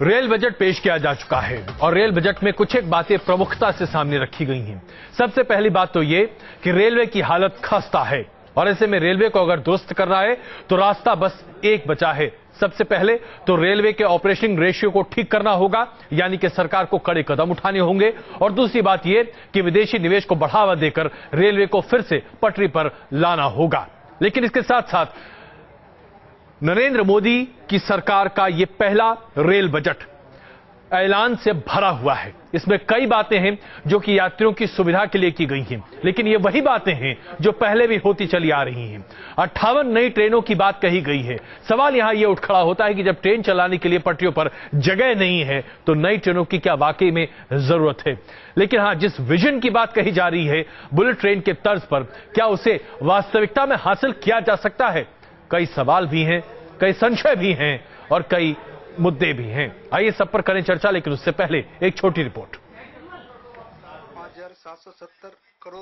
Rail budget पेश किया जा चुका है और रेल बजट में कुछ एक बातें प्रमुखता से सामने रखी गई हैं। सबसे पहली बात तो ये कि रेलवे की हालत खस्ता है और ऐसे में रेलवे को अगर दुरुस्त करना है तो रास्ता बस एक बचा है। सबसे पहले तो रेलवे के ऑपरेटिंग रेशियो को ठीक करना होगा, यानी कि सरकार को कड़े कदम उठाने होंगे। और दूसरी बात यह कि विदेशी निवेश को बढ़ावा देकर रेलवे को फिर से पटरी पर लाना होगा। लेकिन इसके साथ साथ नरेंद्र मोदी की सरकार का यह पहला रेल बजट ऐलान से भरा हुआ है। इसमें कई बातें हैं जो कि यात्रियों की सुविधा के लिए की गई हैं, लेकिन ये वही बातें हैं जो पहले भी होती चली आ रही हैं। 58 नई ट्रेनों की बात कही गई है। सवाल यहां यह उठ खड़ा होता है कि जब ट्रेन चलाने के लिए पटरियों पर जगह नहीं है तो नई ट्रेनों की क्या वाकई में जरूरत है। लेकिन हां, जिस विजन की बात कही जा रही है बुलेट ट्रेन के तर्ज पर, क्या उसे वास्तविकता में हासिल किया जा सकता है? कई सवाल भी हैं, कई संशय भी हैं और कई मुद्दे भी हैं। आइए सब पर करें चर्चा, लेकिन उससे पहले एक छोटी रिपोर्ट।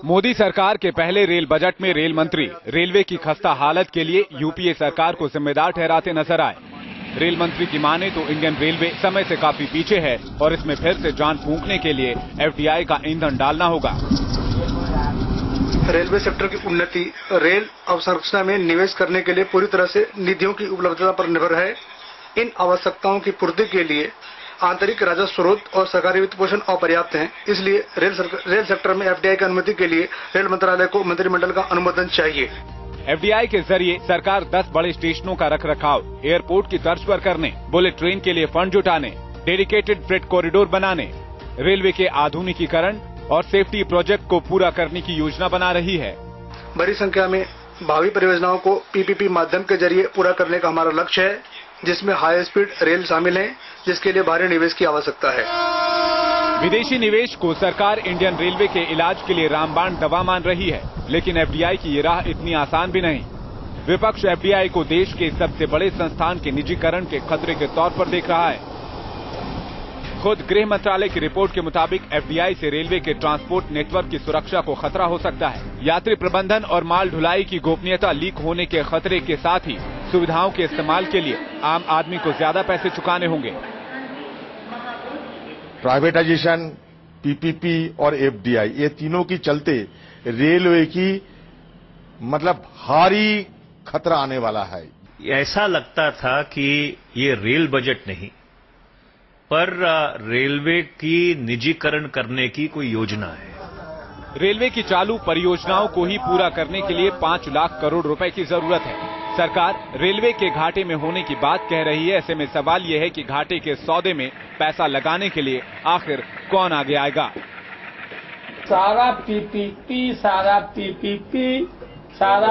मोदी सरकार के पहले रेल बजट में रेल मंत्री रेलवे की खस्ता हालत के लिए यूपीए सरकार को जिम्मेदार ठहराते नजर आए। रेल मंत्री की माने तो इंडियन रेलवे समय से काफी पीछे है और इसमें फिर से जान फूंकने के लिए एफडीआई का ईंधन डालना होगा। रेलवे सेक्टर की उन्नति रेल अवसंरचना में निवेश करने के लिए पूरी तरह से निधियों की उपलब्धता पर निर्भर है। इन आवश्यकताओं की पूर्ति के लिए आंतरिक राजस्व स्रोत और सरकारी वित्त पोषण अपर्याप्त हैं। इसलिए रेल सेक्टर में एफडीआई की अनुमति के लिए रेल मंत्रालय को मंत्रिमंडल का अनुमोदन चाहिए। एफडीआई के जरिए सरकार 10 बड़े स्टेशनों का रखरखाव एयरपोर्ट की तर्ज पर करने, बुलेट ट्रेन के लिए फंड जुटाने, डेडिकेटेड फ्रेट कॉरिडोर बनाने, रेलवे के आधुनिकीकरण और सेफ्टी प्रोजेक्ट को पूरा करने की योजना बना रही है। बड़ी संख्या में भावी परियोजनाओं को पीपीपी माध्यम के जरिए पूरा करने का हमारा लक्ष्य है, जिसमें हाई स्पीड रेल शामिल है, जिसके लिए भारी निवेश की आवश्यकता है। विदेशी निवेश को सरकार इंडियन रेलवे के इलाज के लिए रामबाण दवा मान रही है, लेकिन एफडीआई की ये राह इतनी आसान भी नहीं। विपक्ष एफडीआई को देश के सबसे बड़े संस्थान के निजीकरण के खतरे के तौर पर देख रहा है। खुद गृह मंत्रालय की रिपोर्ट के मुताबिक एफडीआई से रेलवे के ट्रांसपोर्ट नेटवर्क की सुरक्षा को खतरा हो सकता है। यात्री प्रबंधन और माल ढुलाई की गोपनीयता लीक होने के खतरे के साथ ही सुविधाओं के इस्तेमाल के लिए आम आदमी को ज्यादा पैसे चुकाने होंगे। प्राइवेटाइजेशन, पीपीपी और एफडीआई, ये तीनों की चलते रेलवे की भारी खतरा आने वाला है। ऐसा लगता था कि ये रेल बजट नहीं पर रेलवे की निजीकरण करने की कोई योजना है। रेलवे की चालू परियोजनाओं को ही पूरा करने के लिए 5 लाख करोड़ रुपए की जरूरत है। सरकार रेलवे के घाटे में होने की बात कह रही है। ऐसे में सवाल यह है कि घाटे के सौदे में पैसा लगाने के लिए आखिर कौन आगे आएगा? सारा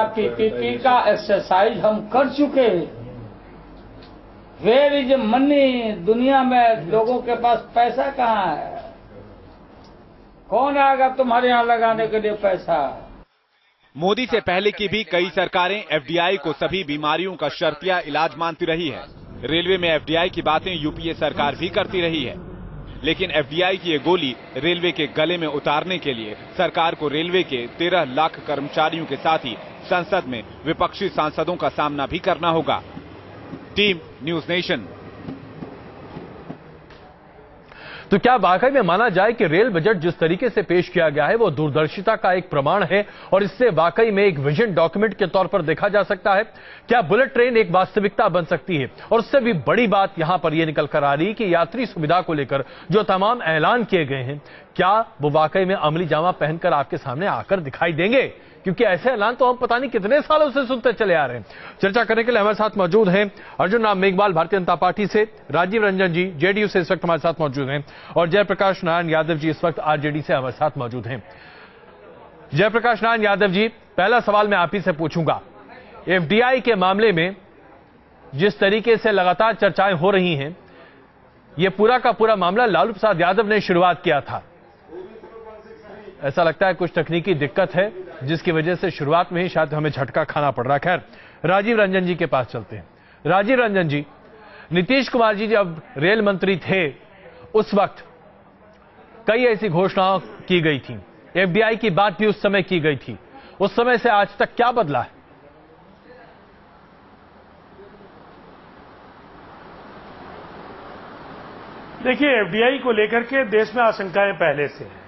पीपीपी का एक्सरसाइज हम कर चुके हैं। Where is money? दुनिया में लोगों के पास पैसा कहाँ है? कौन आएगा तुम्हारे यहाँ लगाने के लिए पैसा? मोदी से पहले की भी कई सरकारें एफडीआई को सभी बीमारियों का शर्तिया इलाज मानती रही है। रेलवे में एफडीआई की बातें यूपीए सरकार भी करती रही है, लेकिन एफडीआई की ये गोली रेलवे के गले में उतारने के लिए सरकार को रेलवे के 13 लाख कर्मचारियों के साथ ही संसद में विपक्षी सांसदों का सामना भी करना होगा। Team news nation. तो क्या वाकई में माना जाए कि रेल बजट जिस तरीके से पेश किया गया है वो दूरदर्शिता का एक प्रमाण है और इससे वाकई में एक विजन डॉक्यूमेंट के तौर पर देखा जा सकता है? क्या बुलेट ट्रेन एक वास्तविकता बन सकती है? और उससे भी बड़ी बात यहां पर यह निकल कर आ रही है कि यात्री सुविधा को लेकर जो तमाम ऐलान किए गए हैं, क्या वो वाकई में अमली जामा पहनकर आपके सामने आकर दिखाई देंगे? क्योंकि ऐसे ऐलान तो हम पता नहीं कितने सालों से सुनते चले आ रहे हैं। चर्चा करने के लिए हमारे साथ मौजूद हैं अर्जुन राम मेघवाल भारतीय जनता पार्टी से, राजीव रंजन जी जेडीयू से इस वक्त हमारे साथ मौजूद हैं और जयप्रकाश नारायण यादव जी इस वक्त आरजेडी से हमारे साथ मौजूद हैं। जयप्रकाश नारायण यादव जी, पहला सवाल मैं आप ही से पूछूंगा। एफडीआई के मामले में जिस तरीके से लगातार चर्चाएं हो रही हैं, यह पूरा का पूरा मामला लालू प्रसाद यादव ने शुरुआत किया था। ऐसा लगता है कुछ तकनीकी दिक्कत है जिसकी वजह से शुरुआत में ही शायद हमें झटका खाना पड़ रहा है। खैर, राजीव रंजन जी के पास चलते हैं। राजीव रंजन जी, नीतीश कुमार जी जब रेल मंत्री थे उस वक्त कई ऐसी घोषणाएं की गई थी, एफडीआई की बात भी उस समय की गई थी। उस समय से आज तक क्या बदला है? देखिए, एफडीआई को लेकर के देश में आशंकाएं पहले से हैं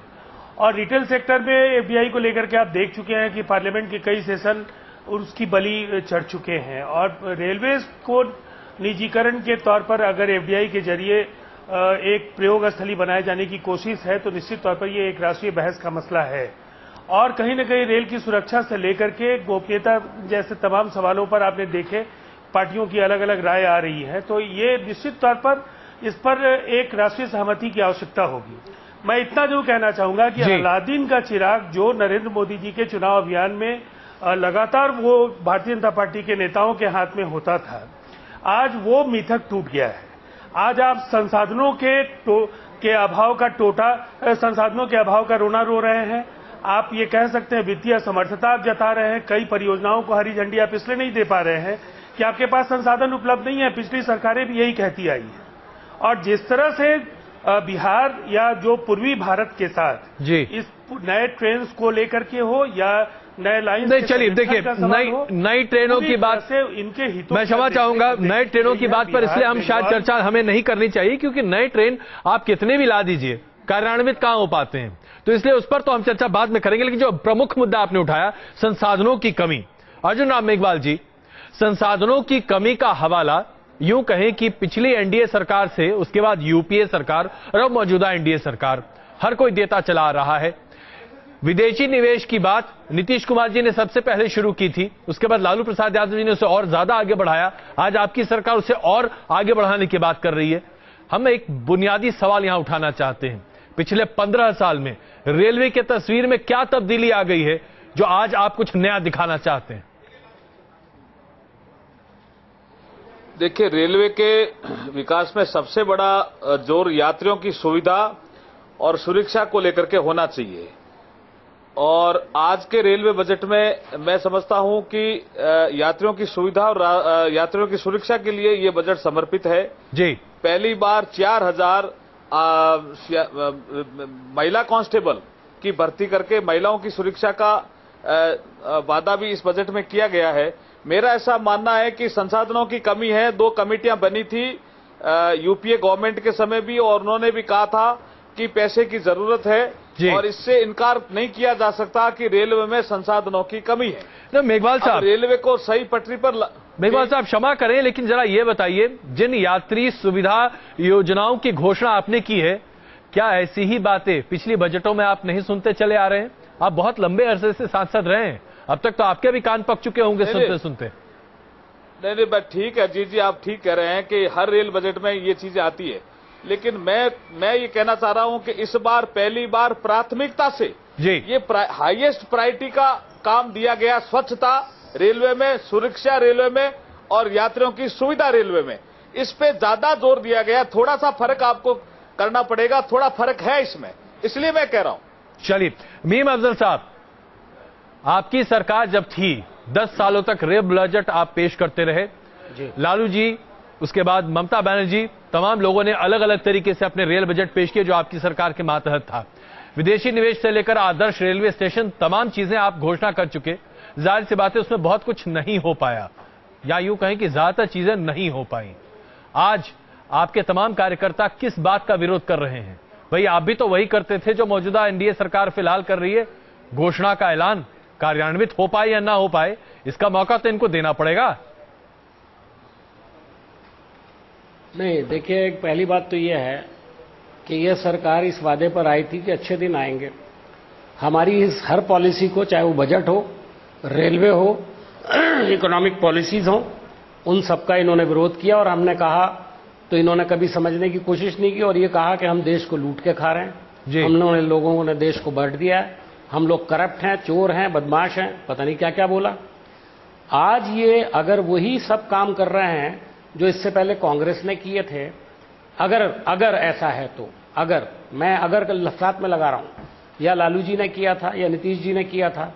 और रिटेल सेक्टर में एफडीआई को लेकर के आप देख चुके हैं कि पार्लियामेंट के कई सेशन उसकी बलि चढ़ चुके हैं और रेलवे को निजीकरण के तौर पर अगर एफडीआई के जरिए एक प्रयोग स्थली बनाए जाने की कोशिश है तो निश्चित तौर पर ये एक राष्ट्रीय बहस का मसला है और कहीं न कहीं रेल की सुरक्षा से लेकर के गोपनीयता जैसे तमाम सवालों पर आपने देखे पार्टियों की अलग अलग राय आ रही है, तो ये निश्चित तौर पर इस पर एक राष्ट्रीय सहमति की आवश्यकता होगी। मैं इतना जो कहना चाहूंगा कि अलादीन का चिराग जो नरेंद्र मोदी जी के चुनाव अभियान में लगातार वो भारतीय जनता पार्टी के नेताओं के हाथ में होता था, आज वो मिथक टूट गया है। आज आप संसाधनों के अभाव का संसाधनों के अभाव का रोना रो रहे हैं। आप ये कह सकते हैं वित्तीय असमर्थता आप जता रहे हैं। कई परियोजनाओं को हरी झंडी आप इसलिए नहीं दे पा रहे हैं कि आपके पास संसाधन उपलब्ध नहीं है। पिछली सरकारें भी यही कहती आई है और जिस तरह से बिहार या जो पूर्वी भारत के साथ इस नए ट्रेन को लेकर के हो या नए लाइन नहीं, चलिए देखिए, नई ट्रेनों की बात से इनके हितों मैं क्षमा चाहूंगा, नए ट्रेनों की बात पर इसलिए हम शायद चर्चा हमें नहीं करनी चाहिए क्योंकि नए ट्रेन आप कितने भी ला दीजिए कार्यान्वित कहां हो पाते हैं, तो इसलिए उस पर तो हम चर्चा बाद में करेंगे। लेकिन जो प्रमुख मुद्दा आपने उठाया संसाधनों की कमी, अर्जुन राम मेघवाल जी, संसाधनों की कमी का हवाला यूं कहें कि पिछली एनडीए सरकार से उसके बाद यूपीए सरकार और अब मौजूदा एनडीए सरकार हर कोई देता चला आ रहा है। विदेशी निवेश की बात नीतीश कुमार जी ने सबसे पहले शुरू की थी, उसके बाद लालू प्रसाद यादव जी ने उसे और ज्यादा आगे बढ़ाया। आज आपकी सरकार उसे और आगे बढ़ाने की बात कर रही है। हम एक बुनियादी सवाल यहां उठाना चाहते हैं, पिछले 15 साल में रेलवे की तस्वीर में क्या तब्दीली आ गई है जो आज आप कुछ नया दिखाना चाहते हैं? देखिए, रेलवे के विकास में सबसे बड़ा जोर यात्रियों की सुविधा और सुरक्षा को लेकर के होना चाहिए और आज के रेलवे बजट में मैं समझता हूं कि यात्रियों की सुविधा और यात्रियों की सुरक्षा के लिए ये बजट समर्पित है। जी, पहली बार 4000 महिला कांस्टेबल की भर्ती करके महिलाओं की सुरक्षा का वादा भी इस बजट में किया गया है। मेरा ऐसा मानना है कि संसाधनों की कमी है। 2 कमेटियां बनी थी यूपीए गवर्नमेंट के समय भी और उन्होंने भी कहा था कि पैसे की जरूरत है और इससे इनकार नहीं किया जा सकता कि रेलवे में संसाधनों की कमी है। तो मेघवाल साहब, रेलवे को सही पटरी पर मेघवाल साहब क्षमा करें लेकिन जरा ये बताइए, जिन यात्री सुविधा योजनाओं की घोषणा आपने की है, क्या ऐसी ही बातें पिछली बजटों में आप नहीं सुनते चले आ रहे हैं? आप बहुत लंबे अरसे से सांसद रहे हैं, अब तक तो आपके भी कान पक चुके होंगे सुनते सुनते। नहीं, बस ठीक है जी, आप ठीक कह रहे हैं कि हर रेल बजट में ये चीजें आती है, लेकिन मैं ये कहना चाह रहा हूं कि इस बार पहली बार प्राथमिकता से ये हाईएस्ट प्रायोरिटी का काम दिया गया। स्वच्छता रेलवे में, सुरक्षा रेलवे में और यात्रियों की सुविधा रेलवे में, इस पे ज्यादा जोर दिया गया। थोड़ा सा फर्क आपको करना पड़ेगा, थोड़ा फर्क है इसमें, इसलिए मैं कह रहा हूं। चलिए, मीम अफजल साहब, आपकी सरकार जब थी 10 सालों तक रेल बजट आप पेश करते रहे। लालू जी, उसके बाद ममता बनर्जी, तमाम लोगों ने अलग अलग तरीके से अपने रेल बजट पेश किए जो आपकी सरकार के मातहत था। विदेशी निवेश से लेकर आदर्श रेलवे स्टेशन, तमाम चीजें आप घोषणा कर चुके। जाहिर सी बात है उसमें बहुत कुछ नहीं हो पाया, या यूं कहें कि ज्यादातर चीजें नहीं हो पाई। आज आपके तमाम कार्यकर्ता किस बात का विरोध कर रहे हैं? भाई, आप भी तो वही करते थे जो मौजूदा एनडीए सरकार फिलहाल कर रही है। घोषणा का ऐलान कार्यान्वित हो पाए या ना हो पाए, इसका मौका तो इनको देना पड़ेगा। नहीं, देखिए, एक पहली बात तो यह है कि यह सरकार इस वादे पर आई थी कि अच्छे दिन आएंगे। हमारी इस हर पॉलिसी को, चाहे वो बजट हो, रेलवे हो, इकोनॉमिक पॉलिसीज हो, उन सबका इन्होंने विरोध किया और हमने कहा तो इन्होंने कभी समझने की कोशिश नहीं की और ये कहा कि हम देश को लूट के खा रहे हैं, हमने लोगों ने देश को बांट दिया है, हम लोग करप्ट हैं, चोर हैं, बदमाश हैं, पता नहीं क्या क्या बोला। आज ये अगर वही सब काम कर रहे हैं जो इससे पहले कांग्रेस ने किए थे, अगर ऐसा है तो, अगर लफ्जात में लगा रहा हूं, या लालू जी ने किया था या नीतीश जी ने किया था,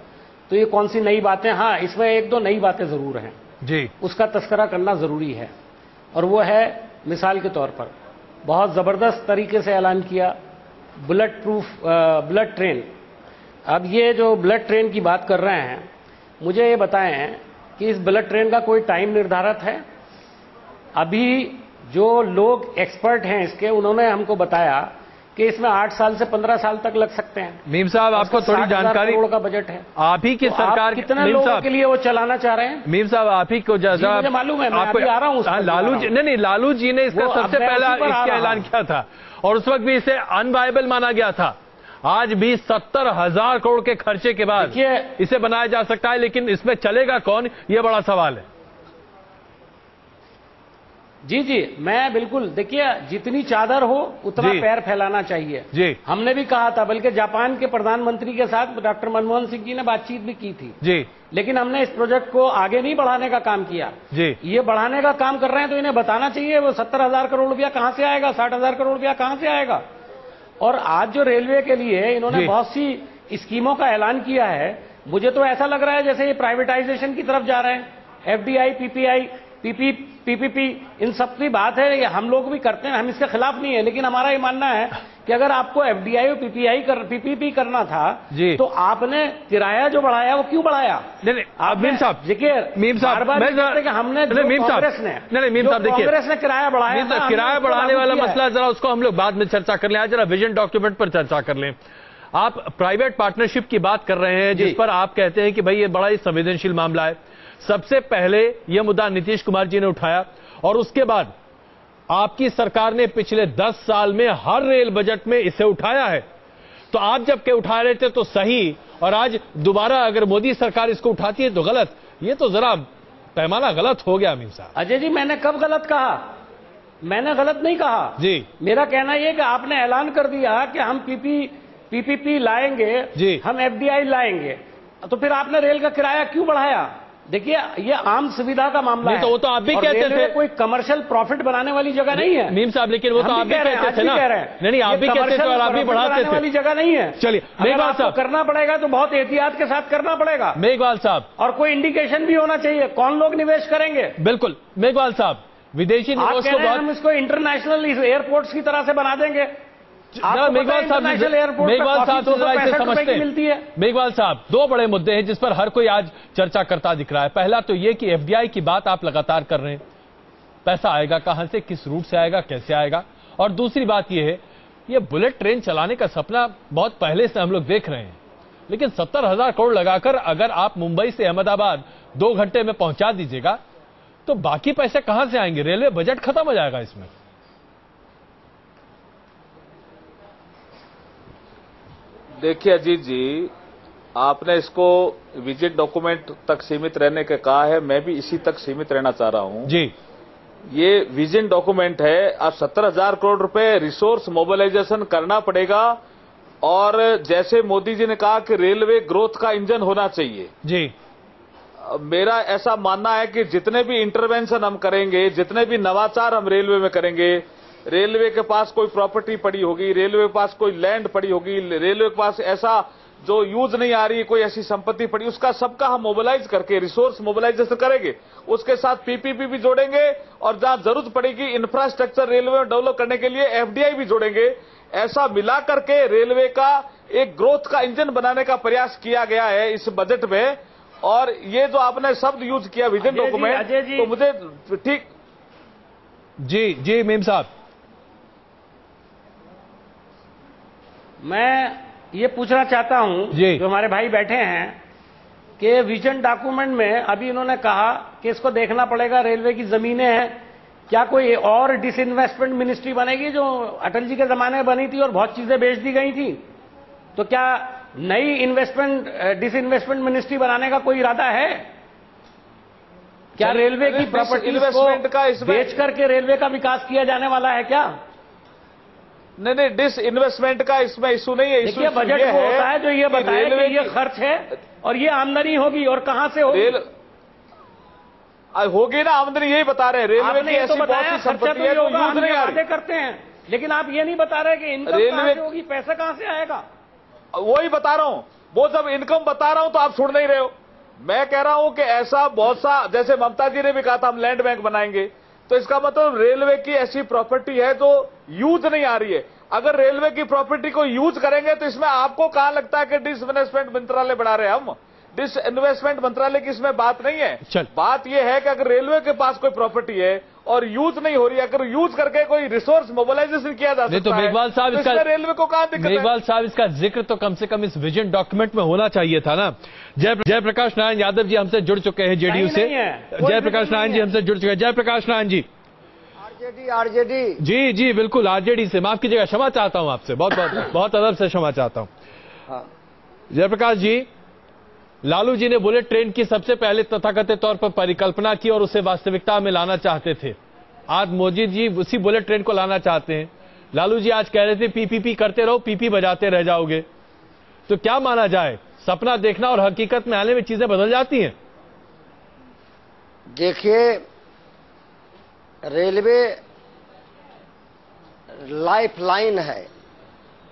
तो ये कौन सी नई बातें? हाँ, इसमें 1-2 नई बातें जरूर हैं जी, उसका तस्करा करना जरूरी है। और वो है, मिसाल के तौर पर बहुत जबरदस्त तरीके से ऐलान किया बुलेट ट्रेन। अब ये जो बुलेट ट्रेन की बात कर रहे हैं, मुझे ये बताएं कि इस बुलेट ट्रेन का कोई टाइम निर्धारित है? अभी जो लोग एक्सपर्ट हैं इसके, उन्होंने हमको बताया कि इसमें 8 साल से 15 साल तक लग सकते हैं। मीम साहब, आपको थोड़ी जानकारी, करोड़ का बजट है। आप ही की तो सरकार कितने लोगों के लिए वो चलाना चाह रहे हैं? मीम साहब, आप ही को मुझे मालूम है, मैं अभी आ रहा हूं। लालू जी, नहीं, लालू जी ने इसका सबसे पहला इसका ऐलान किया था और उस वक्त भी इसे अनवायबल माना गया था। आज भी 70,000 करोड़ के खर्चे के बाद इसे बनाया जा सकता है, लेकिन इसमें चलेगा कौन, ये बड़ा सवाल है। जी जी, मैं बिल्कुल, देखिए जितनी चादर हो उतना पैर फैलाना चाहिए। जी, हमने भी कहा था, बल्कि जापान के प्रधानमंत्री के साथ डॉक्टर मनमोहन सिंह जी ने बातचीत भी की थी। जी, लेकिन हमने इस प्रोजेक्ट को आगे नहीं बढ़ाने का काम किया। जी, ये बढ़ाने का काम कर रहे हैं तो इन्हें बताना चाहिए वो 70,000 करोड़ रुपया कहां से आएगा, 60,000 करोड़ रुपया कहां से आएगा। और आज जो रेलवे के लिए इन्होंने बहुत सी स्कीमों का ऐलान किया है, मुझे तो ऐसा लग रहा है जैसे ये प्राइवेटाइजेशन की तरफ जा रहे हैं। एफडीआई, पीपीआई, पीपीपी, इन सब की बात है, ये हम लोग भी करते हैं, हम इसके खिलाफ नहीं है। लेकिन हमारा ये मानना है कि अगर आपको एफडीआई और पीपीपी करना था तो आपने किराया जो बढ़ाया वो क्यों बढ़ाया? नहीं, मीम साहब, देखिए मीम साहब, हमने कांग्रेस ने किराया बढ़ाया, किराया बढ़ाने वाला मसला जरा उसको हम लोग बाद में चर्चा कर लें। आज जरा विजन डॉक्यूमेंट पर चर्चा कर लें। आप प्राइवेट पार्टनरशिप की बात कर रहे हैं, जिस पर आप कहते हैं कि भाई ये बड़ा ही संवेदनशील मामला है। सबसे पहले यह मुद्दा नीतीश कुमार जी ने उठाया और उसके बाद आपकी सरकार ने पिछले 10 साल में हर रेल बजट में इसे उठाया है। तो आप जब के उठा रहे थे तो सही, और आज दोबारा अगर मोदी सरकार इसको उठाती है तो गलत। ये तो जरा पैमाना गलत हो गया मीम साहब। अजय जी, मैंने कब गलत कहा? मैंने गलत नहीं कहा जी। मेरा कहना यह कि आपने ऐलान कर दिया कि हम पीपीपी लाएंगे जी, हम एफडीआई लाएंगे, तो फिर आपने रेल का किराया क्यों बढ़ाया? देखिए, ये आम सुविधा का मामला है। तो वो तो आप भी कहते थे, कोई कमर्शियल प्रॉफिट बनाने वाली जगह नहीं है मीम साहब, लेकिन वो तो आप भी कहते थे ना। नहीं, आप भी कहते थे और आप भी बढ़ाते थे, वाली जगह नहीं है। चलिए, मेघवाल साहब, करना पड़ेगा तो बहुत एहतियात के साथ करना पड़ेगा मेघवाल साहब, और कोई इंडिकेशन भी होना चाहिए कौन लोग निवेश करेंगे। बिल्कुल मेघवाल साहब, विदेशी निवेश को हम इसको इंटरनेशनल एयरपोर्ट्स की तरह से बना देंगे। मेघवाल साहब, मेघवाल साहब से जरा इसे समझते हैं। मेघवाल साहब, दो बड़े मुद्दे हैं जिस पर हर कोई आज चर्चा करता दिख रहा है। पहला तो ये कि एफडीआई की बात आप लगातार कर रहे हैं, पैसा आएगा कहां से, किस रूट से आएगा, कैसे आएगा। और दूसरी बात यह है, ये बुलेट ट्रेन चलाने का सपना बहुत पहले से हम लोग देख रहे हैं, लेकिन 70,000 करोड़ लगाकर अगर आप मुंबई से अहमदाबाद 2 घंटे में पहुंचा दीजिएगा तो बाकी पैसे कहां से आएंगे? रेलवे बजट खत्म हो जाएगा इसमें। देखिए अजीत जी, आपने इसको विजिट डॉक्यूमेंट तक सीमित रहने के कहा है, मैं भी इसी तक सीमित रहना चाह रहा हूं जी। ये विजन डॉक्यूमेंट है। अब 70,000 करोड़ रुपए रिसोर्स मोबिलाइजेशन करना पड़ेगा, और जैसे मोदी जी ने कहा कि रेलवे ग्रोथ का इंजन होना चाहिए जी। मेरा ऐसा मानना है कि जितने भी इंटरवेंशन हम करेंगे, जितने भी नवाचार हम रेलवे में करेंगे, रेलवे के पास कोई प्रॉपर्टी पड़ी होगी, रेलवे के पास कोई लैंड पड़ी होगी, रेलवे के पास ऐसा जो यूज नहीं आ रही कोई ऐसी संपत्ति पड़ी, उसका सबका हम मोबिलाइज करके रिसोर्स मोबिलाइजेशन करेंगे। उसके साथ पीपीपी भी जोड़ेंगे, और जहां जरूरत पड़ेगी इंफ्रास्ट्रक्चर रेलवे में डेवलप करने के लिए एफडीआई भी जोड़ेंगे। ऐसा मिला करके रेलवे का एक ग्रोथ का इंजन बनाने का प्रयास किया गया है इस बजट में। और ये जो आपने शब्द यूज किया विजन डॉक्यूमेंट, तो मुझे ठीक जी मीम साहब, मैं ये पूछना चाहता हूं जो हमारे भाई बैठे हैं कि विजन डॉक्यूमेंट में अभी इन्होंने कहा कि इसको देखना पड़ेगा, रेलवे की जमीनें हैं, क्या कोई और डिसइन्वेस्टमेंट मिनिस्ट्री बनेगी जो अटल जी के जमाने में बनी थी और बहुत चीजें बेच दी गई थी? तो क्या नई डिसइन्वेस्टमेंट मिनिस्ट्री बनाने का कोई इरादा है? क्या रेलवे की प्रॉपर्टी को बेच करके रेलवे का विकास किया जाने वाला है क्या? नहीं, डिस इन्वेस्टमेंट का इसमें इशू नहीं है। देखिए, बजट वो होता है जो ये बताए कि ये खर्च है और ये आमदनी होगी, और कहां से होगी? होगी ना आमदनी, यही बता रहे हैं। रेलवे की ऐसी बहुत सी संपत्ति है जो यूज नहीं आ रही करते हैं, लेकिन आप ये नहीं बता रहे कि इनकम कहां से होगी, पैसा कहां से आएगा? वही बता रहा हूं। वो जब इनकम बता रहा हूं तो आप सुन नहीं रहे हो। मैं कह रहा हूं कि ऐसा बहुत सा, जैसे ममता जी ने भी कहा था हम लैंड बैंक बनाएंगे, तो इसका मतलब रेलवे की ऐसी प्रॉपर्टी है जो यूज नहीं आ रही है। अगर रेलवे की प्रॉपर्टी को यूज करेंगे तो इसमें आपको कहां लगता है कि डिसइन्वेस्टमेंट मंत्रालय बढ़ा रहे हैं हम? डिसइन्वेस्टमेंट मंत्रालय की इसमें बात नहीं है। बात यह है कि अगर रेलवे के पास कोई प्रॉपर्टी है और यूज नहीं हो रही है। अगर यूज करके कोई रिसोर्स मोबिलाइजेशन किया जा सकता है, तो मेघवाल साहब इसका रेलवे को कहां दिक्कत है? मेघवाल साहब इसका जिक्र तो कम से कम इस विजन डॉक्यूमेंट में होना चाहिए था ना। जयप्रकाश नारायण यादव जी हमसे जुड़ चुके हैं जेडीयू से। जयप्रकाश नारायण जी हमसे जुड़ चुके हैं। जयप्रकाश नारायण जी, आरजेडी जी जी बिल्कुल आरजेडी से, माफ कीजिएगा, क्षमा चाहता हूं आपसे, बहुत अदब से क्षमा चाहता हूं। जयप्रकाश जी, लालू जी ने बुलेट ट्रेन की सबसे पहले तथाकथित तौर पर परिकल्पना की और उसे वास्तविकता में लाना चाहते थे। आज मोदी जी उसी बुलेट ट्रेन को लाना चाहते हैं। लालू जी आज कह रहे थे पीपीपी करते रहो, पीपी बजाते रह जाओगे। तो क्या माना जाए, सपना देखना और हकीकत में आने में चीजें बदल जाती हैं? देखिए, रेलवे लाइफ लाइन है,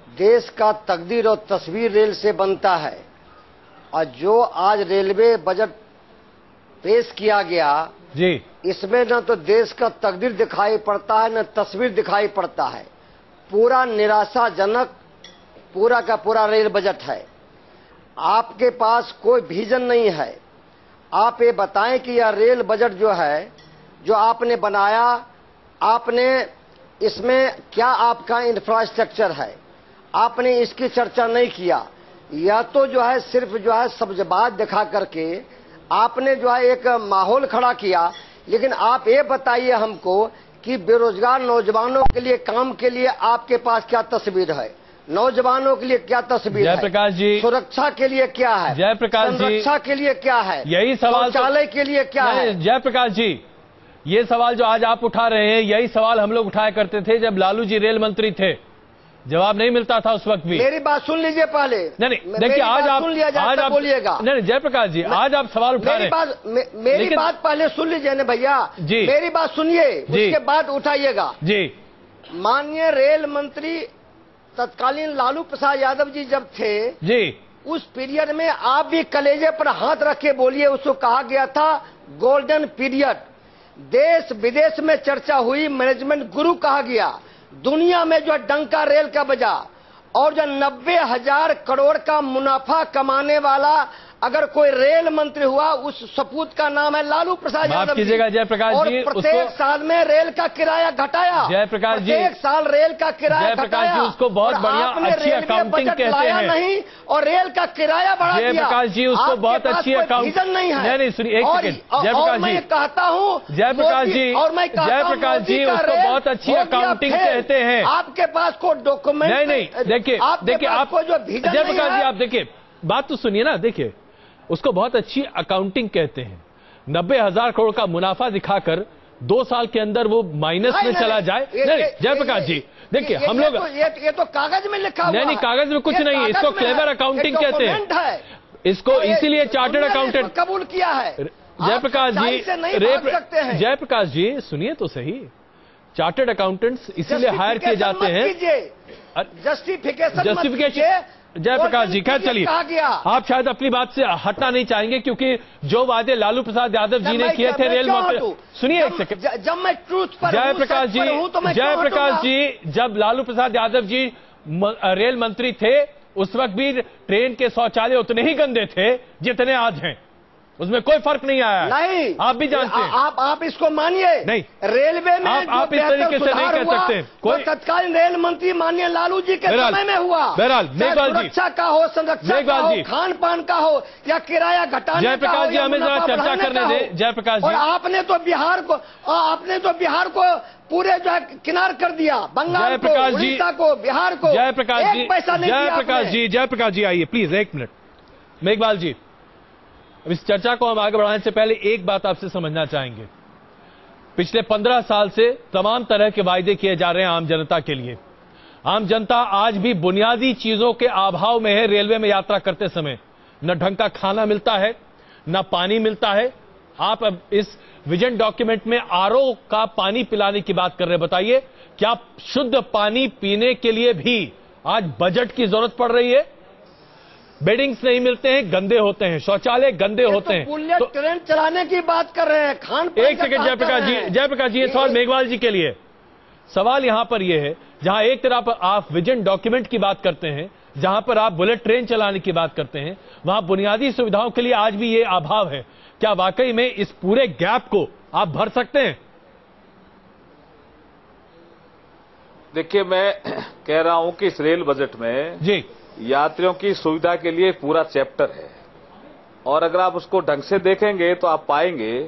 देश का तकदीर और तस्वीर रेल से बनता है। और जो आज रेलवे बजट पेश किया गया जी, इसमें न तो देश का तकदीर दिखाई पड़ता है न तस्वीर दिखाई पड़ता है। पूरा निराशाजनक पूरा का पूरा रेल बजट है। आपके पास कोई विजन नहीं है। आप ये बताएं कि यह रेल बजट जो है, जो आपने बनाया, आपने इसमें क्या आपका इंफ्रास्ट्रक्चर है, आपने इसकी चर्चा नहीं किया। यह तो जो है सिर्फ जो है सब्जबाज दिखा करके आपने जो है एक माहौल खड़ा किया। लेकिन आप ये बताइए हमको कि बेरोजगार नौजवानों के लिए काम के लिए आपके पास क्या तस्वीर है, नौजवानों के लिए क्या तस्वीर है, जयप्रकाश जी, सुरक्षा के लिए क्या है, जयप्रकाश जी, सुरक्षा के लिए क्या है, यही सवाल, शौचालय के लिए क्या है। जयप्रकाश जी, ये सवाल जो आज आप उठा रहे हैं, यही सवाल हम लोग उठाया करते थे जब लालू जी रेल मंत्री थे। जवाब नहीं मिलता था उस वक्त भी। मेरी बात सुन लीजिए पहले। नहीं, देखिए आज आप बोलिएगा। नहीं जयप्रकाश जी, आज आप सवाल उठा रहे हैं। मेरी बात पहले सुन लीजिए ना भैया जी, मेरी बात सुनिए, उसके बाद उठाइएगा जी। माननीय रेल मंत्री तत्कालीन लालू प्रसाद यादव जी जब थे जी, उस पीरियड में आप भी कलेजे पर हाथ रख के बोलिए, उसको कहा गया था गोल्डन पीरियड। देश विदेश में चर्चा हुई, मैनेजमेंट गुरु कहा गया। दुनिया में जो डंका रेल का बजा और जो 90,000 करोड़ का मुनाफा कमाने वाला अगर कोई रेल मंत्री हुआ, उस सपूत का नाम है लालू प्रसाद यादव जी। जयप्रकाश जी, प्रत्येक साल में रेल का किराया घटाया। जयप्रकाश जी, एक साल रेल का किराया घटाया। उसको बहुत बढ़िया अच्छी अकाउंटिंग कहते हैं नहीं, और रेल का किराया बढ़ा दिया। जयप्रकाश जी, उसको बहुत अच्छी अकाउंटिंग नहीं है। नहीं सुनिए, एक सेकंड जयप्रकाश जी, मैं कहता हूँ जयप्रकाश जी, और मैं जयप्रकाश जी, उसको बहुत अच्छी अकाउंटिंग कहते हैं। आपके पास कोई डॉक्यूमेंट नहीं, देखिए आपको जो जयप्रकाश जी, आप देखिए बात तो सुनिए ना, देखिए उसको बहुत अच्छी अकाउंटिंग कहते हैं। 90,000 करोड़ का मुनाफा दिखाकर 2 साल के अंदर वो माइनस में चला जाए। नहीं जयप्रकाश जी, देखिए हम लोग ये तो कागज में लिखा हुआ है। नहीं, कागज में कुछ नहीं, इसको क्लेवर अकाउंटिंग कहते हैं। इसको इसीलिए चार्टर्ड अकाउंटेंट कबूल किया है। जयप्रकाश जी, जयप्रकाश जी सुनिए तो सही, चार्टर्ड अकाउंटेंट्स इसीलिए हायर किए जाते हैं। जस्टिफिकेशन जयप्रकाश जी, खैर चलिए, आप शायद अपनी बात से हटना नहीं चाहेंगे क्योंकि जो वादे लालू प्रसाद यादव जी ने किए थे रेल मंत्री, सुनिए एक सेकंड, जब मैं ट्रूथ पर जयप्रकाश जी, जयप्रकाश जी, जब लालू प्रसाद यादव जी रेल मंत्री थे उस वक्त भी ट्रेन के शौचालय उतने ही गंदे थे जितने आज हैं, उसमें कोई फर्क नहीं आया। नहीं, आप भी जानते हैं। आप इसको मानिए। नहीं, रेलवे में आप इस तरीके से नहीं कह सकते। कोई तत्कालीन रेल मंत्री माननीय लालू जी के समय में हुआ। बहरहाल सुरक्षा का हो, संरक्षण का हो, खान पान का हो या किराया घटाने का हो। जयप्रकाश जी, हमें जरा चर्चा करने दें। जयप्रकाश जी, आपने तो बिहार को पूरे जो है किनार कर दिया, बंगाल को, उड़ीसा को, बिहार को। जयप्रकाश जी, पैसा नहीं दिया। जयप्रकाश जी आइए प्लीज, एक मिनट। मेघवाल जी, अब इस चर्चा को हम आगे बढ़ाने से पहले एक बात आपसे समझना चाहेंगे। पिछले 15 साल से तमाम तरह के वायदे किए जा रहे हैं आम जनता के लिए। आम जनता आज भी बुनियादी चीजों के अभाव में है। रेलवे में यात्रा करते समय न ढंग का खाना मिलता है, न पानी मिलता है। आप अब इस विजन डॉक्यूमेंट में आरओ का पानी पिलाने की बात कर रहे हैं। बताइए, क्या शुद्ध पानी पीने के लिए भी आज बजट की जरूरत पड़ रही है? बेडिंग्स नहीं मिलते हैं, गंदे होते हैं, शौचालय गंदे होते हैं। तो ट्रेन चलाने की बात कर रहे हैं, खान पान। एक सेकंड जयप्रकाश जी, ये सवाल मेघवाल जी के लिए। सवाल यहां पर यह है, जहां एक तरफ आप विजन डॉक्यूमेंट की बात करते हैं, जहां पर आप बुलेट ट्रेन चलाने की बात करते हैं, वहां बुनियादी सुविधाओं के लिए आज भी ये अभाव है। क्या वाकई में इस पूरे गैप को आप भर सकते हैं? देखिए, मैं कह रहा हूं कि इस रेल बजट में जी यात्रियों की सुविधा के लिए पूरा चैप्टर है, और अगर आप उसको ढंग से देखेंगे तो आप पाएंगे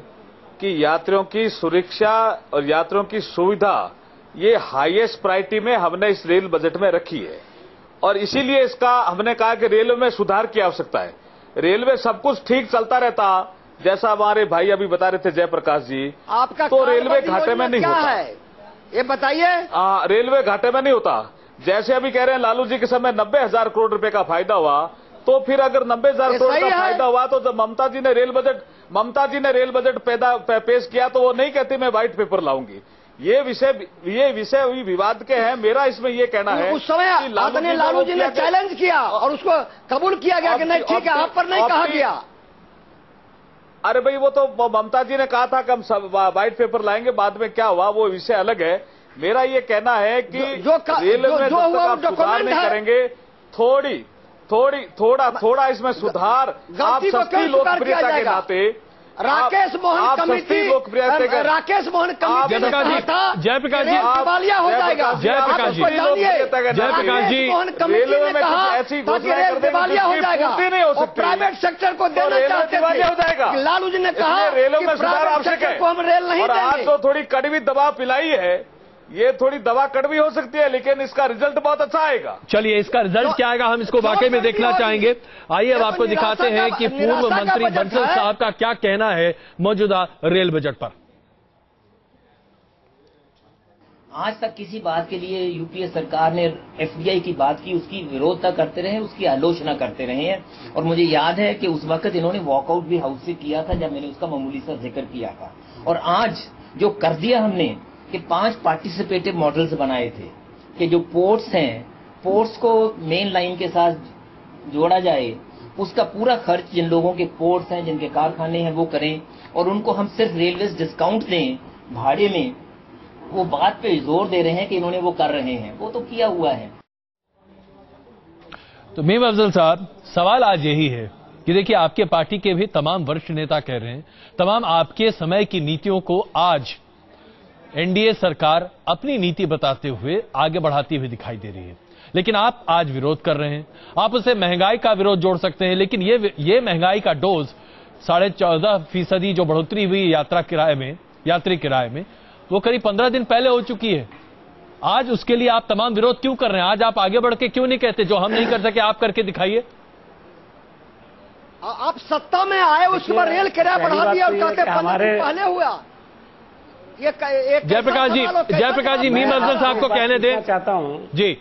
कि यात्रियों की सुरक्षा और यात्रियों की सुविधा ये हाईएस्ट प्रायोरिटी में हमने इस रेल बजट में रखी है। और इसीलिए इसका हमने कहा कि रेलवे में सुधार की आवश्यकता है। रेलवे सब कुछ ठीक चलता रहता, जैसा हमारे भाई अभी बता रहे थे जयप्रकाश जी, आपका तो रेलवे घाटे में नहीं होता है, ये बताइए। रेलवे घाटे में नहीं होता। जैसे अभी कह रहे हैं लालू जी के समय 90,000 करोड़ रुपए का फायदा हुआ, तो फिर अगर 90,000 करोड़ का फायदा हुआ तो जब ममता जी ने रेल बजट पेश किया तो वो नहीं कहती मैं व्हाइट पेपर लाऊंगी। ये विषय विवाद के हैं। मेरा इसमें ये कहना है उस समय लालू जी ने चैलेंज किया और उसको कबूल किया गया कि नहीं ठीक है, आप पर नहीं कहा गया। अरे भाई, वो तो ममता जी ने कहा था कि हम व्हाइट पेपर लाएंगे, बाद में क्या हुआ वो विषय अलग है। मेरा ये कहना है कि रेलवे में जब तक आप सुधार नहीं करेंगे, थोड़ा इसमें सुधार, आप सस्ती लोकप्रियता के नाते राकेश मोहन कमेटी जयप्रकाश जी दिवालिया हो जाएगा। जयप्रकाश जी रेलवे में ऐसी घोषणाएं दिवालिया हो जाएगा, नहीं हो सकती। प्राइवेट सेक्टर को देना चाहते दिवालिया हो जाएगा। लालू जी ने कहा रेलवे में सुधार आवश्यक है, हम रेल नहीं और आज देंगे। तो थोड़ी कड़वी दवा पिलाई है। ये थोड़ी दवा कड़वी हो सकती है, लेकिन इसका रिजल्ट बहुत अच्छा आएगा। चलिए, इसका रिजल्ट क्या आएगा हम इसको वाकई में देखना चाहेंगे। आइए अब आपको दिखाते हैं कि पूर्व मंत्री बंसल साहब का क्या कहना है मौजूदा रेल बजट पर। आज तक किसी बात के लिए यूपीए सरकार ने एफडीआई की बात की, उसकी विरोधता करते रहे, उसकी आलोचना करते रहे हैं। और मुझे याद है कि उस वक्त इन्होंने वॉकआउट भी हाउस से किया था जब मैंने उसका मामूली सा जिक्र किया था। और आज जो कर दिया हमने कि 5 पार्टिसिपेटिव मॉडल्स बनाए थे कि जो पोर्ट्स हैं, पोर्ट्स को मेन लाइन के साथ जोड़ा जाए, उसका पूरा खर्च जिन लोगों के पोर्ट्स हैं, जिनके कारखाने हैं, वो करें, और उनको हम सिर्फ रेलवे डिस्काउंट दें भाड़े में। वो बात पे जोर दे रहे हैं कि इन्होंने वो कर रहे हैं, वो तो किया हुआ है। तो मीम अफजल साहब, सवाल आज यही है कि देखिए, आपके पार्टी के भी तमाम वरिष्ठ नेता कह रहे हैं, तमाम आपके समय की नीतियों को आज एनडीए सरकार अपनी नीति बताते हुए आगे बढ़ाती हुई दिखाई दे रही है, लेकिन आप आज विरोध कर रहे हैं। आप उसे महंगाई का विरोध जोड़ सकते हैं, लेकिन ये महंगाई का डोज 14.5% जो बढ़ोतरी हुई यात्री किराए में, वो करीब 15 दिन पहले हो चुकी है। आज उसके लिए आप तमाम विरोध क्यों कर रहे हैं? आज आप आगे बढ़ के क्यों नहीं कहते जो हम नहीं कर सके आप करके दिखाइए? आप सत्ता में आए, उसके बाद रेल किराया बढ़ा दिया और कहते पहले हुआ। जयप्रकाश जी मीम अफजल साहब को कहने दें। चाहता हूं जी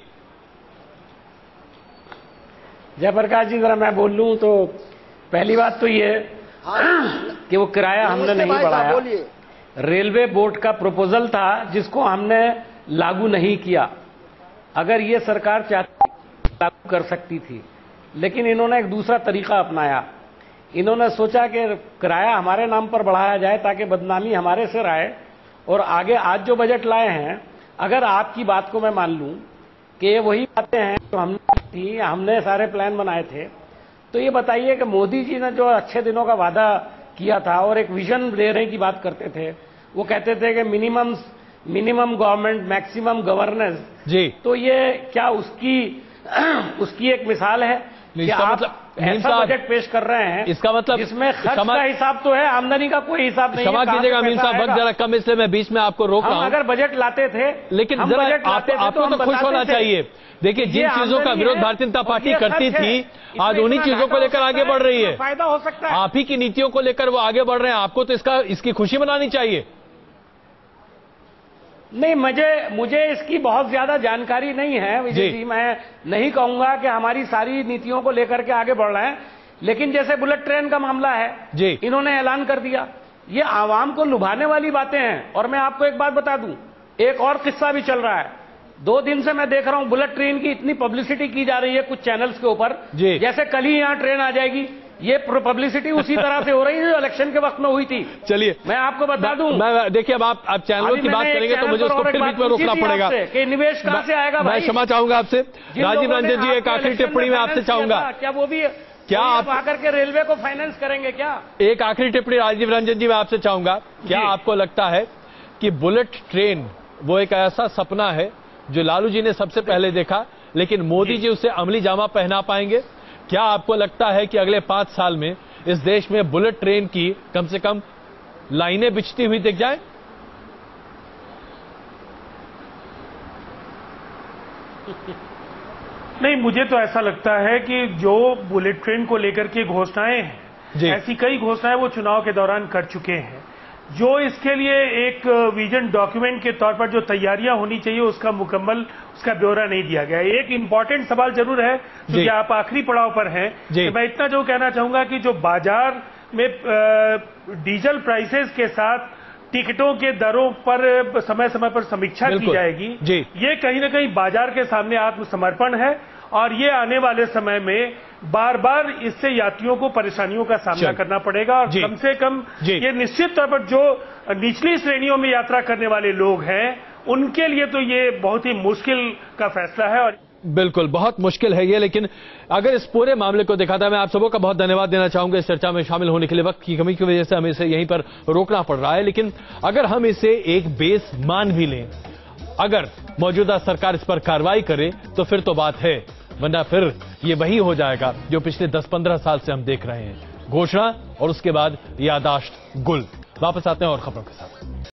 जयप्रकाश जी, जरा मैं बोल लूं तो पहली बात तो ये कि वो किराया हमने नहीं बढ़ाया। रेलवे बोर्ड का प्रपोजल था जिसको हमने लागू नहीं किया। अगर ये सरकार चाहती लागू कर सकती थी, लेकिन इन्होंने एक दूसरा तरीका अपनाया। इन्होंने सोचा कि किराया हमारे नाम पर बढ़ाया जाए ताकि बदनामी हमारे सिर आए, और आगे आज जो बजट लाए हैं, अगर आपकी बात को मैं मान लूं कि ये वही बातें हैं तो हमने सारे प्लान बनाए थे, तो ये बताइए कि मोदी जी ने जो अच्छे दिनों का वादा किया था और एक विजन देने की बात करते थे, वो कहते थे कि मिनिमम गवर्नमेंट मैक्सिमम गवर्नेंस जी, तो ये क्या उसकी एक मिसाल है कि आप ऐसा बजट पेश कर रहे हैं, इसका मतलब इसमें खर्च का हिसाब तो है, आमदनी का कोई हिसाब नहीं है। क्षमा कीजिएगा मीम साहब, वक्त जरा कम, इसलिए मैं बीच में आपको रोक रहा हूं। अगर बजट लाते थे, लेकिन आपको तो खुश होना चाहिए। देखिए, जिन चीजों का विरोध भारतीय जनता पार्टी करती थी, आज उन्हीं चीजों को लेकर आगे बढ़ रही है। फायदा हो सकता है, आप ही की नीतियों को लेकर वो आगे बढ़ रहे हैं। आपको तो इसकी खुशी मनानी चाहिए। नहीं, मुझे इसकी बहुत ज्यादा जानकारी नहीं है विजय जी। मैं नहीं कहूंगा कि हमारी सारी नीतियों को लेकर के आगे बढ़ रहे हैं, लेकिन जैसे बुलेट ट्रेन का मामला है जी, इन्होंने ऐलान कर दिया। ये आवाम को लुभाने वाली बातें हैं। और मैं आपको एक बात बता दूं, एक और किस्सा भी चल रहा है। 2 दिन से मैं देख रहा हूं बुलेट ट्रेन की इतनी पब्लिसिटी की जा रही है कुछ चैनल्स के ऊपर, जैसे कल ही यहां ट्रेन आ जाएगी। ये पब्लिसिटी उसी तरह से हो रही है जो इलेक्शन के वक्त में हुई थी। चलिए, मैं आपको बता दूं, देखिए, अब आप चैनलों की बात करेंगे तो मुझे उसको फिर बीच में रोकना पड़ेगा कि निवेश कहां से आएगा। मैं क्षमा चाहूंगा आपसे। राजीव रंजन जी, एक आखिरी टिप्पणी में आपसे चाहूंगा, क्या वो भी क्या आप आकर के रेलवे को फाइनेंस करेंगे क्या? एक आखिरी टिप्पणी राजीव रंजन जी मैं आपसे चाहूंगा, क्या आपको लगता है कि बुलेट ट्रेन वो एक ऐसा सपना है जो लालू जी ने सबसे पहले देखा, लेकिन मोदी जी उसे अमली जामा पहना पाएंगे? क्या आपको लगता है कि अगले 5 साल में इस देश में बुलेट ट्रेन की कम से कम लाइनें बिछती हुई दिख जाए? नहीं, मुझे तो ऐसा लगता है कि जो बुलेट ट्रेन को लेकर के घोषणाएं हैं, ऐसी कई घोषणाएं वो चुनाव के दौरान कर चुके हैं। जो इसके लिए एक विजन डॉक्यूमेंट के तौर पर जो तैयारियां होनी चाहिए उसका मुकम्मल उसका ब्यौरा नहीं दिया गया। एक इंपॉर्टेंट सवाल जरूर है, क्योंकि आप आखिरी पड़ाव पर हैं, तो मैं इतना जो कहना चाहूंगा कि जो बाजार में डीजल प्राइसेस के साथ टिकटों के दरों पर समय समय पर समीक्षा की जाएगी, ये कहीं ना कहीं बाजार के सामने आत्मसमर्पण है और ये आने वाले समय में बार बार इससे यात्रियों को परेशानियों का सामना करना पड़ेगा। और कम से कम ये निश्चित तौर पर जो निचली श्रेणियों में यात्रा करने वाले लोग हैं उनके लिए तो ये बहुत ही मुश्किल का फैसला है। और बिल्कुल बहुत मुश्किल है ये, लेकिन अगर इस पूरे मामले को देखा था, मैं आप सबों का बहुत धन्यवाद देना चाहूंगा इस चर्चा में शामिल होने के लिए। वक्त की कमी की वजह से हमें इसे यहीं पर रोकना पड़ रहा है, लेकिन अगर हम इसे एक बेस मान भी लें, अगर मौजूदा सरकार इस पर कार्रवाई करे तो फिर तो बात है, वरना फिर ये वही हो जाएगा जो पिछले 10-15 साल से हम देख रहे हैं, घोषणा और उसके बाद याददाश्त गुल। वापस आते हैं और खबरों के साथ।